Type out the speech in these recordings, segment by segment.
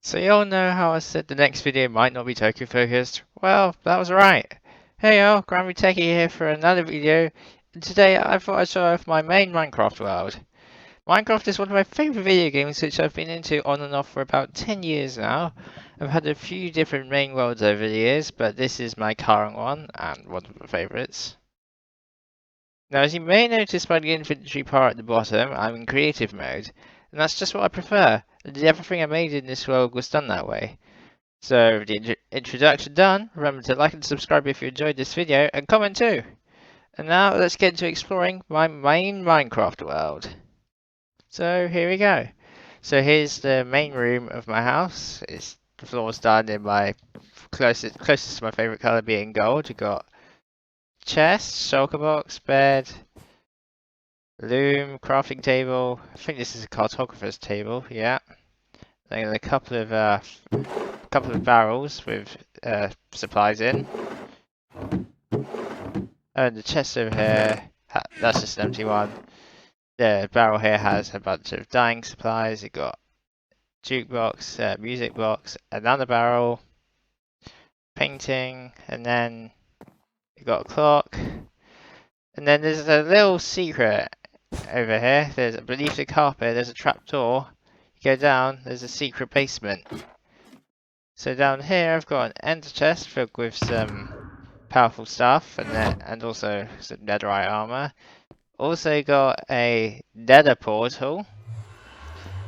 So you all know how I said the next video might not be Tokyo focused? Well, that was right. Hey y'all, Grammy Techie here for another video, and today I thought I'd show off my main Minecraft world. Minecraft is one of my favourite video games which I've been into on and off for about 10 years now. I've had a few different main worlds over the years, but this is my current one, and one of my favourites. Now, as you may notice by the inventory part at the bottom, I'm in creative mode, and that's just what I prefer. Everything I made in this world was done that way. So, with the introduction done, remember to like and subscribe if you enjoyed this video, and comment too! And now, let's get into exploring my main Minecraft world. So, here we go. So here's the main room of my house. The floor's done in my closest to my favourite colour being gold. You've got chest, shulker box, bed, loom, crafting table. I think this is a cartographer's table, yeah. Then a couple of barrels with supplies in. And the chest over here, that's just an empty one. The barrel here has a bunch of dyeing supplies. You've got jukebox, music box, another barrel, painting, and then you've got a clock. And then there's a little secret over here. There's beneath the carpet, there's a trap door. You go down, there's a secret basement. So down here I've got an ender chest filled with some powerful stuff and also some netherite armor. Also got a nether portal.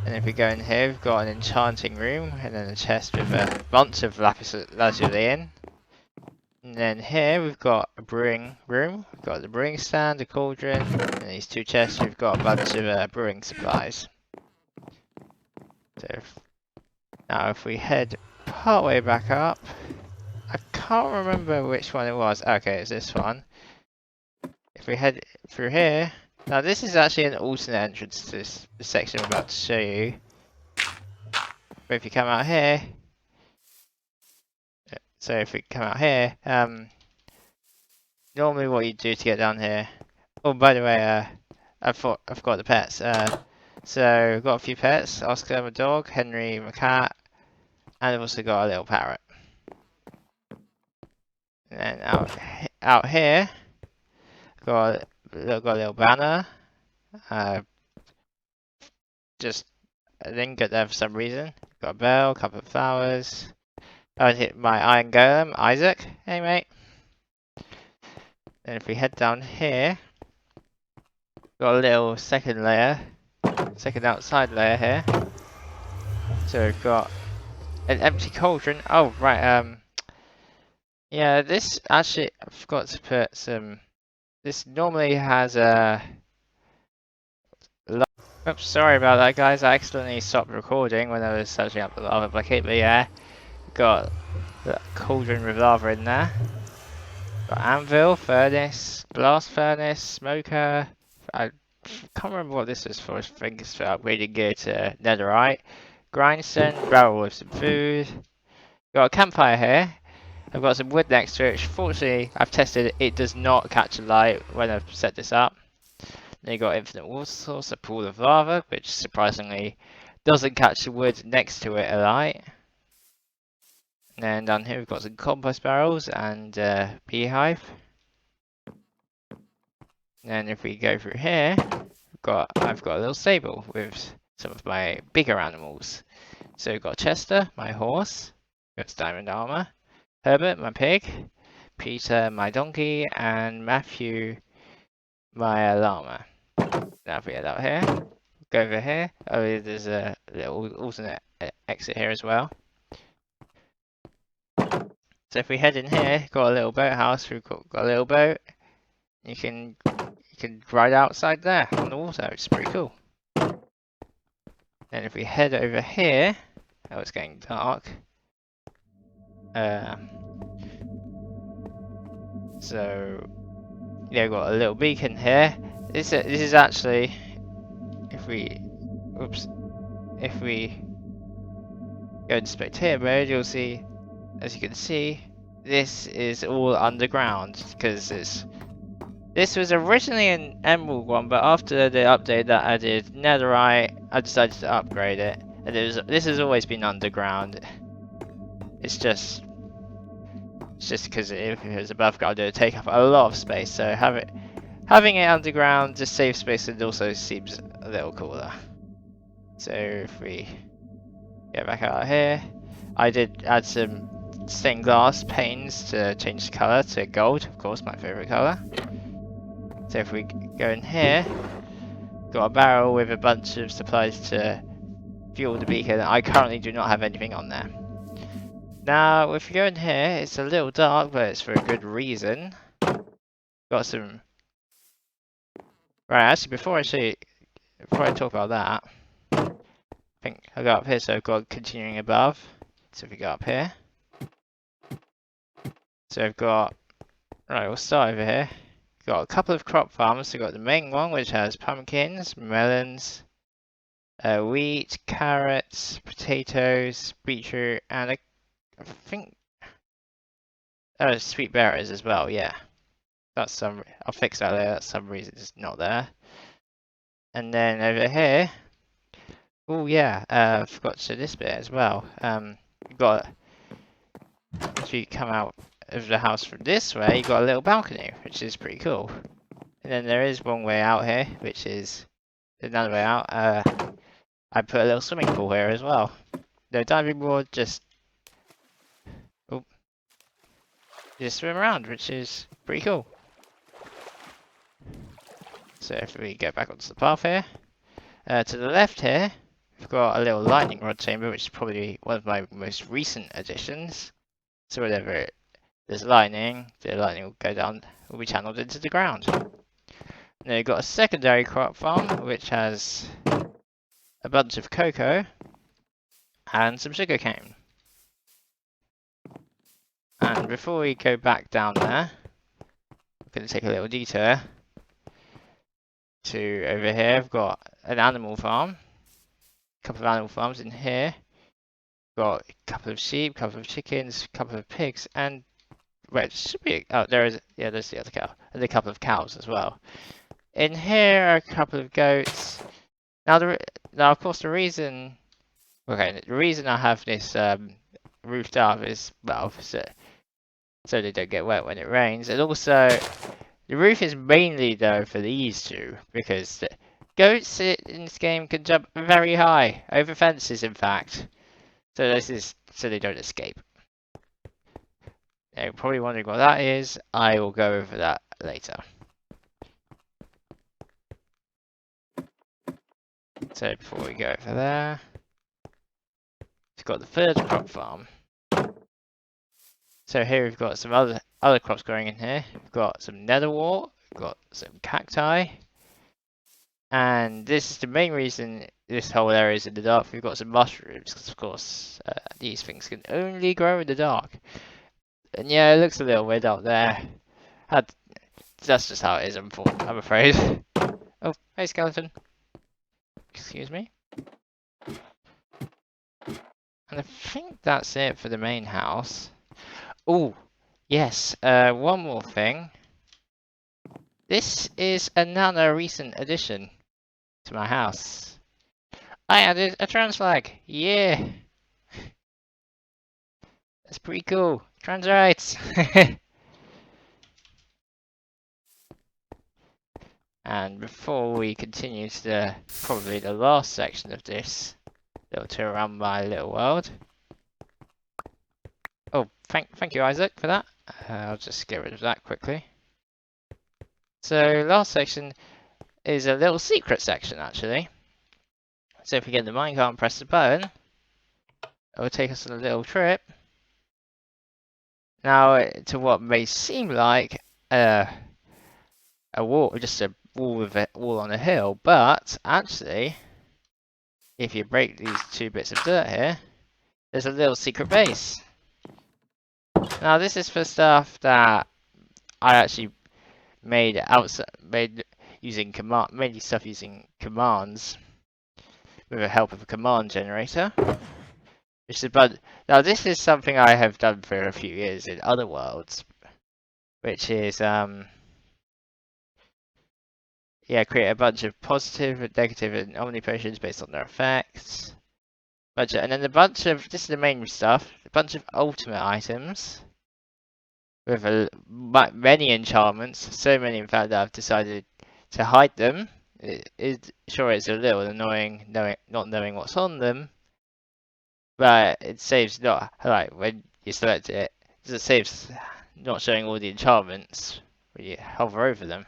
And if we go in here, we've got an enchanting room and then a chest with a bunch of lapis lazuli in. And then here we've got a brewing room. We've got the brewing stand, a cauldron, and these two chests we've got a bunch of brewing supplies. So now if we head partway back up, I can't remember which one it was. Okay, it's this one. If we head through here, now this is actually an alternate entrance to this section I'm about to show you. But if you come out here, so if we come out here, normally what you do to get down here. Oh, by the way, I forgot the pets. So we've got a few pets: Oscar, my dog; Henry, my cat, and I've also got a little parrot. And then out here, got a little banner. Just I didn't get there for some reason. Got a bell, a couple of flowers. Oh, and hit my iron golem, Isaac. Hey, mate. Then if we head down here, got a little second outside layer here. So we've got an empty cauldron. Oh, right. Yeah, this actually I forgot to put some. This normally has a. Oops, sorry about that, guys. I accidentally stopped recording when I was searching up the lava bucket, but yeah, got the cauldron with lava in there. Got anvil, furnace, blast furnace, smoker. I can't remember what this is for. I think it's for upgrading gear to netherite. Grindstone, barrel with some food. Got a campfire here. I've got some wood next to it, which fortunately I've tested it does not catch light when I've set this up. Then you got infinite water source, a pool of lava, which surprisingly doesn't catch the wood next to it alight. And then down here we've got some compost barrels and beehive. And then if we go through here, I've got a little stable with some of my bigger animals. So we've got Chester, my horse, got diamond armor, Herbert, my pig, Peter, my donkey, and Matthew, my llama. Now if we head out here, go over here. Oh, there's a little alternate exit here as well. So if we head in here, got a little boathouse. We've got a little boat. You can ride outside there on the water. It's pretty cool. Then if we head over here, oh, it's getting dark. So yeah, we've got a little beacon here. This is actually, if we go to spectator mode, you'll see, as you can see, this is all underground because this was originally an emerald one, but after the update that added netherite, I decided to upgrade it. And this has always been underground. It's just because if it was above ground, it would take up a lot of space. So having it underground just saves space and also seems a little cooler. So if we get back out here, I did add some stained glass panes to change the color to gold. Of course, my favorite color. So if we go in here, got a barrel with a bunch of supplies to fuel the beacon. I currently do not have anything on there. Now, if you go in here, it's a little dark, but it's for a good reason. Got some... Right, actually, before I talk about that, I think I got up here, so I've got continuing above. So if we go up here. So I've got... Right, we'll start over here. Got a couple of crop farms. So we've got the main one, which has pumpkins, melons, wheat, carrots, potatoes, beetroot, and I think sweet berries as well. Yeah, that's some. I'll fix that later. That's some reason it's not there. And then over here, oh yeah, I forgot to this bit as well. You've got if you come out of the house from this way, you've got a little balcony, which is pretty cool. And then there is one way out here, which is another way out. I put a little swimming pool here as well. No diving board, just swim around, which is pretty cool. So if we go back onto the path here, to the left here, we've got a little lightning rod chamber, which is probably one of my most recent additions. So whenever there's lightning, the lightning will go down, will be channeled into the ground. Now you've got a secondary crop farm, which has a bunch of cocoa and some sugarcane. And before we go back down there, I'm going to take a little detour to over here. I've got an animal farm, a couple of animal farms in here. Got a couple of sheep, a couple of chickens, a couple of pigs, and wait, should be there's the other cow, and a couple of cows as well. In here are a couple of goats. Now of course the reason I have this roofed up is well so they don't get wet when it rains, and also the roof is mainly though for these two because the goats in this game can jump very high over fences, in fact. So this is so they don't escape. Now you're probably wondering what that is. I will go over that later. So before we go over there, we've got the third crop farm. So here we've got some other crops growing in here. We've got some netherwort, we've got some cacti, and this is the main reason this whole area is in the dark. We've got some mushrooms, because of course these things can only grow in the dark. And yeah, it looks a little weird up there. That's just how it is, I'm afraid. Oh, hey skeleton. Excuse me. And I think that's it for the main house. Oh, yes, one more thing. This is another recent addition to my house. I added a trans flag. Yeah. That's pretty cool. Trans rights. And before we continue to probably the last section of this little tour around my little world. Oh, thank you, Isaac, for that. I'll just get rid of that quickly. So last section is a little secret section, actually. So if we get the minecart and press the button, it will take us on a little trip. Now, to what may seem like a wall, just a wall on a hill, but actually, if you break these two bits of dirt here, there's a little secret base. Now, this is for stuff that I actually made using mainly stuff using commands with the help of a command generator. Now this is something I have done for a few years in other worlds, which is create a bunch of positive and negative and omni potions based on their effects. budget, and then a bunch of, this is the main stuff, a bunch of ultimate items with many enchantments, so many in fact that I've decided to hide them. Sure, it's a little annoying not knowing what's on them, but it saves not, like, when you select it, it saves not showing all the enchantments when you hover over them.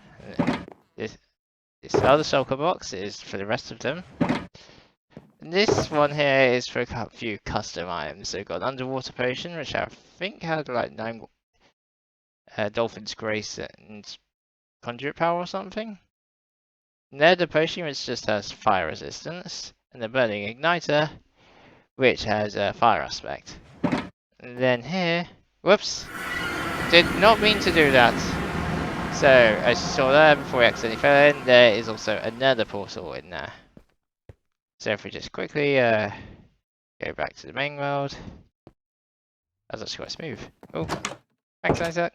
This, this other shulker box is for the rest of them. And this one here is for a few custom items. So we've got an underwater potion, which I think had like 9 Dolphin's Grace and Conduit Power or something. Nether potion, which just has fire resistance, and the burning igniter, which has a fire aspect. And then here, whoops, did not mean to do that. So as you saw there before we accidentally fell in, there is also another portal in there. So if we just quickly go back to the main world, that's actually quite smooth. Oh, thanks Isaac.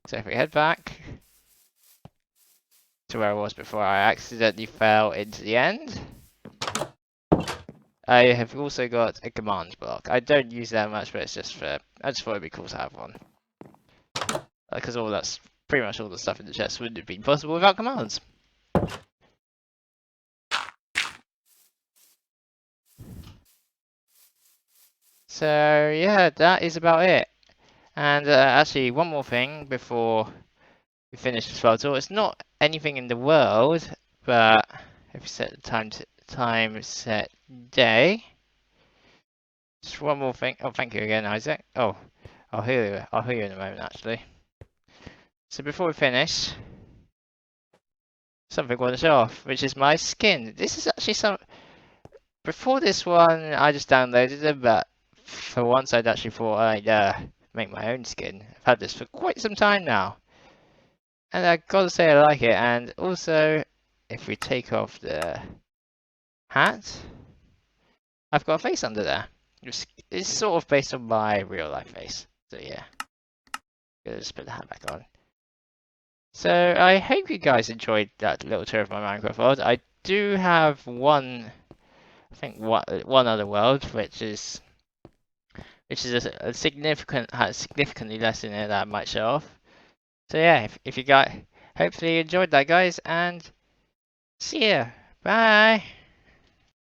So if we head back to where I was before I accidentally fell into the end, I have also got a command block. I don't use that much, but it's just for, I just thought it'd be cool to have one. Because pretty much all the stuff in the chest wouldn't have been possible without commands. So yeah, that is about it. And actually, one more thing before we finish this photo. It's not anything in the world, but if you set the time set day. Just one more thing. Oh, thank you again, Isaac. Oh, I'll hear you. I'll hear you in a moment, actually. So before we finish, something I want to show off, which is my skin. This is actually some. Before this one, I just downloaded it, but for once, I'd actually thought I'd make my own skin. I've had this for quite some time now. And I gotta say I like it, and also, if we take off the hat, I've got a face under there. It's sort of based on my real life face. So yeah, gonna just put the hat back on. So I hope you guys enjoyed that little tour of my Minecraft world. I do have one other world, which is a significantly less in it that I might show off. So yeah, if you guys hopefully you enjoyed that, guys, and see ya. Bye.